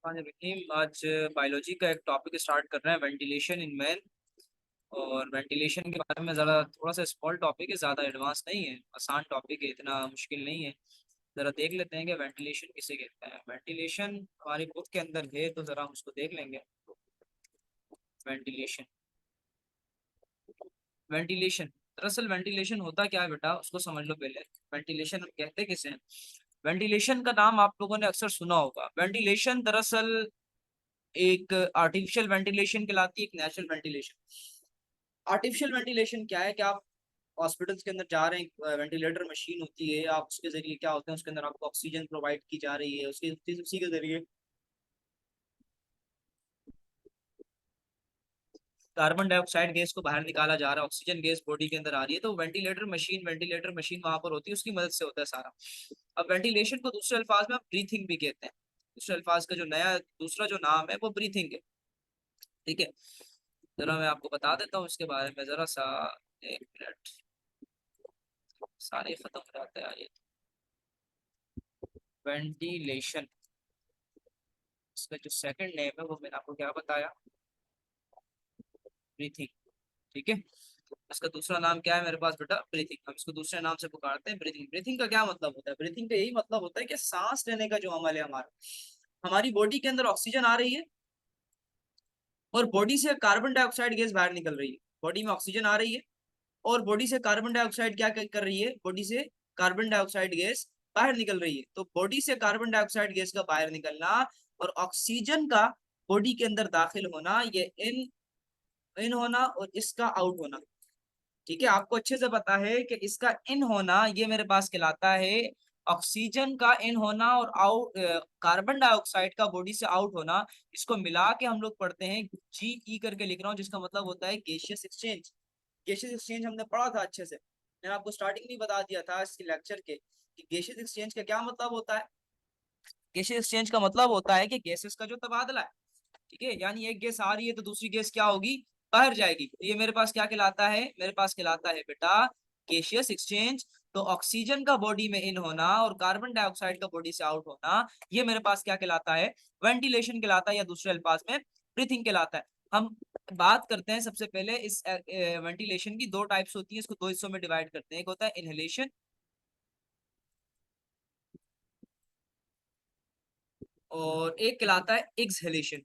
आज बायोलॉजी का एक टॉपिक स्टार्ट कर रहे हैं, वेंटिलेशन इन मैन। और वेंटिलेशन के बारे में ज़रा थोड़ा सा स्मॉल टॉपिक है, ज़्यादा एडवांस नहीं है, आसान टॉपिक है, इतना मुश्किल नहीं है। ज़रा देख लेते हैं कि वेंटिलेशन किसे कहते हैं। वेंटिलेशन हमारी बुक के अंदर है, तो ज़रा हम उसको देख लेंगे। वेंटिलेशन वेंटिलेशन दरअसल वेंटिलेशन होता क्या है बेटा, उसको समझ लो पहले। वेंटिलेशन हम कहते किसे हैं? वेंटिलेशन का नाम आप लोगों ने अक्सर सुना होगा। वेंटिलेशन दरअसल एक आर्टिफिशियल वेंटिलेशन कहलाती है, एक नेचुरल वेंटिलेशन। आर्टिफिशियल वेंटिलेशन क्या है कि आप हॉस्पिटल्स के अंदर जा रहे हैं, वेंटिलेटर मशीन होती है, आप उसके जरिए क्या होता है, उसके अंदर आपको ऑक्सीजन प्रोवाइड की जा रही है, उसके उसी के जरिए कार्बन डाइऑक्साइड गैस को बाहर निकाला जा रहा है, ऑक्सीजन गैस बॉडी के अंदर आ रही है। तो वेंटिलेटर मशीन वहां पर होती है, उसकी मदद से होता है सारा। अब वेंटिलेशन को दूसरे अल्फाज में आप ब्रीथिंग भी कहते हैं। दूसरे अल्फाज का जो नया दूसरा जो नाम है वो ब्रीथिंग है। ठीक है, जरा मैं आपको बता देता हूँ इसके बारे में जरा सा। एक मिनट, सारे खत्म हो जाते हैं ये। वेंटिलेशन, इसका जो सेकंड नेम है वो मैंने आपको क्या बताया? ब्रीथिंग। ठीक है, इसका दूसरा नाम क्या है मेरे पास बेटा? ब्रीथिंग। हम इसको दूसरे नाम से पुकारते हैं ब्रीथिंग। ब्रीथिंग का क्या मतलब होता है? ब्रीथिंग का यही मतलब होता है कि सांस लेने का जो अमल है हमारा, हमारी बॉडी के अंदर ऑक्सीजन आ रही है और बॉडी से कार्बन डाइऑक्साइड गैस बाहर निकल रही है। बॉडी में ऑक्सीजन आ रही है और बॉडी से कार्बन डाइऑक्साइड क्या कर रही है? बॉडी से कार्बन डाइऑक्साइड गैस बाहर निकल रही है। तो बॉडी से कार्बन डाइऑक्साइड गैस का बाहर निकलना और ऑक्सीजन का बॉडी के अंदर दाखिल होना, ये इन इन होना और इसका आउट होना। ठीक है, आपको अच्छे से पता है कि इसका इन होना ये मेरे पास कहलाता है ऑक्सीजन का इन होना, और आउट कार्बन डाइऑक्साइड का बॉडी से आउट होना। इसको मिला के हम लोग पढ़ते हैं, जी ई करके लिख रहा हूँ, जिसका मतलब होता है गैसियस एक्सचेंज। गैसियस एक्सचेंज हमने पढ़ा था अच्छे से, मैंने आपको स्टार्टिंग में बता दिया था इसके लेक्चर के कि गैसियस एक्सचेंज का क्या मतलब होता है। गैसियस एक्सचेंज का मतलब होता है कि गैसेस का जो तबादला है। ठीक है, यानी एक गैस आ रही है तो दूसरी गैस क्या होगी? बाहर जाएगी। तो ये मेरे पास क्या कहलाता है? मेरे पास कहलाता है बेटा गैसियस एक्सचेंज। तो ऑक्सीजन का बॉडी में इन होना और कार्बन डाइऑक्साइड का बॉडी से आउट होना, ये मेरे पास क्या कहलाता है? वेंटिलेशन कहलाता है, या दूसरे अल्फाज में ब्रीथिंग कहलाता है। हम बात करते हैं सबसे पहले इस वेंटिलेशन की। दो टाइप्स होती है, इसको दो हिस्सों में डिवाइड करते हैं। एक होता है इनहेलेशन और एक कहलाता है एक्सहेलेशन।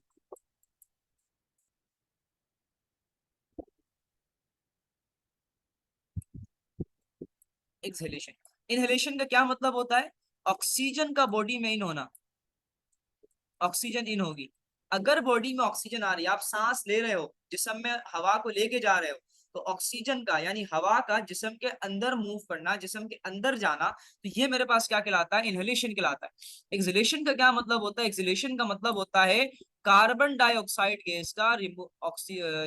एक्सहेलेशन, इनहेलेशन का क्या मतलब होता है? ऑक्सीजन का बॉडी में इन होना। ऑक्सीजन इन होगी, अगर बॉडी में ऑक्सीजन आ रही है, आप सांस ले रहे हो, जिस्म में हवा को लेके जा रहे हो, तो ऑक्सीजन का यानी हवा का जिस्म के अंदर मूव करना, जिस्म के अंदर जाना, तो ये मेरे पास क्या कहलाता है? इनहेलेशन कहलाता है। एक्सहेलेशन का क्या मतलब होता है? एक्सहेलेशन का मतलब होता है कार्बन डाइऑक्साइड गैस का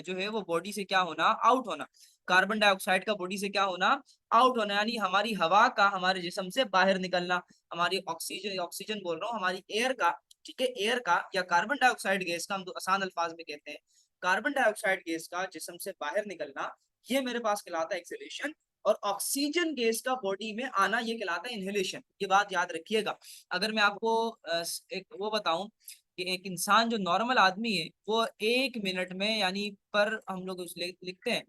जो है वो बॉडी से क्या होना? आउट होना। कार्बन डाइऑक्साइड का बॉडी से क्या होना? आउट होना, यानी हमारी हवा का हमारे जिस्म से बाहर निकलना। हमारी ऑक्सीजन ऑक्सीजन बोल रहा हूँ, हमारी एयर का, ठीक है, एयर का या कार्बन डाइऑक्साइड गैस का, हम तो आसान अल्फाज में कहते हैं, कार्बन डाइऑक्साइड गैस का जिस्म से बाहर निकलना, ये मेरे पास कहलाता है एक्सेलेशन। और ऑक्सीजन गैस का बॉडी में आना ये कहलाता है इनहेलेशन। ये बात याद रखिएगा। अगर मैं आपको एक वो बताऊं कि एक इंसान जो नॉर्मल आदमी है, वो 1 मिनट में, यानी पर हम लोग लिखते हैं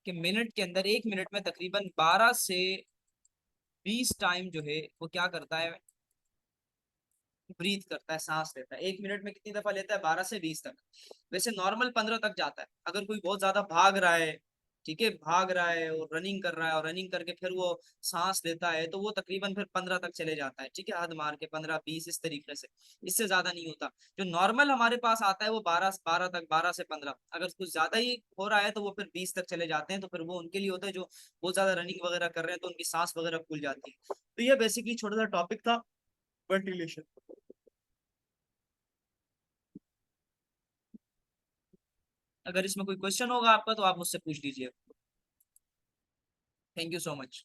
कि मिनट के अंदर 1 मिनट में तकरीबन 12 से 20 टाइम जो है वो क्या करता है? ब्रीथ करता है, सांस लेता है। 1 मिनट में कितनी दफा लेता है? 12 से 20 तक। वैसे नॉर्मल 15 तक जाता है। अगर कोई बहुत ज्यादा भाग रहा है, ठीक है, भाग रहा है और रनिंग कर रहा है, और रनिंग करके फिर वो सांस लेता है, तो वो तकरीबन फिर 15 तक चले जाता है। ठीक है, हद मार के 15 20 इस तरीके से, इससे ज्यादा नहीं होता। जो नॉर्मल हमारे पास आता है वो 12 12 तक, 12 से 15। अगर कुछ ज्यादा ही हो रहा है तो वो फिर 20 तक चले जाते हैं। तो फिर वो उनके लिए होता है जो बहुत ज्यादा रनिंग वगैरह कर रहे हैं, तो उनकी सांस वगैरह फूल जाती है। तो ये बेसिकली छोटा सा टॉपिक था, वेंटिलेशन। अगर इसमें कोई क्वेश्चन होगा आपका तो आप मुझसे पूछ लीजिए। Thank you so much.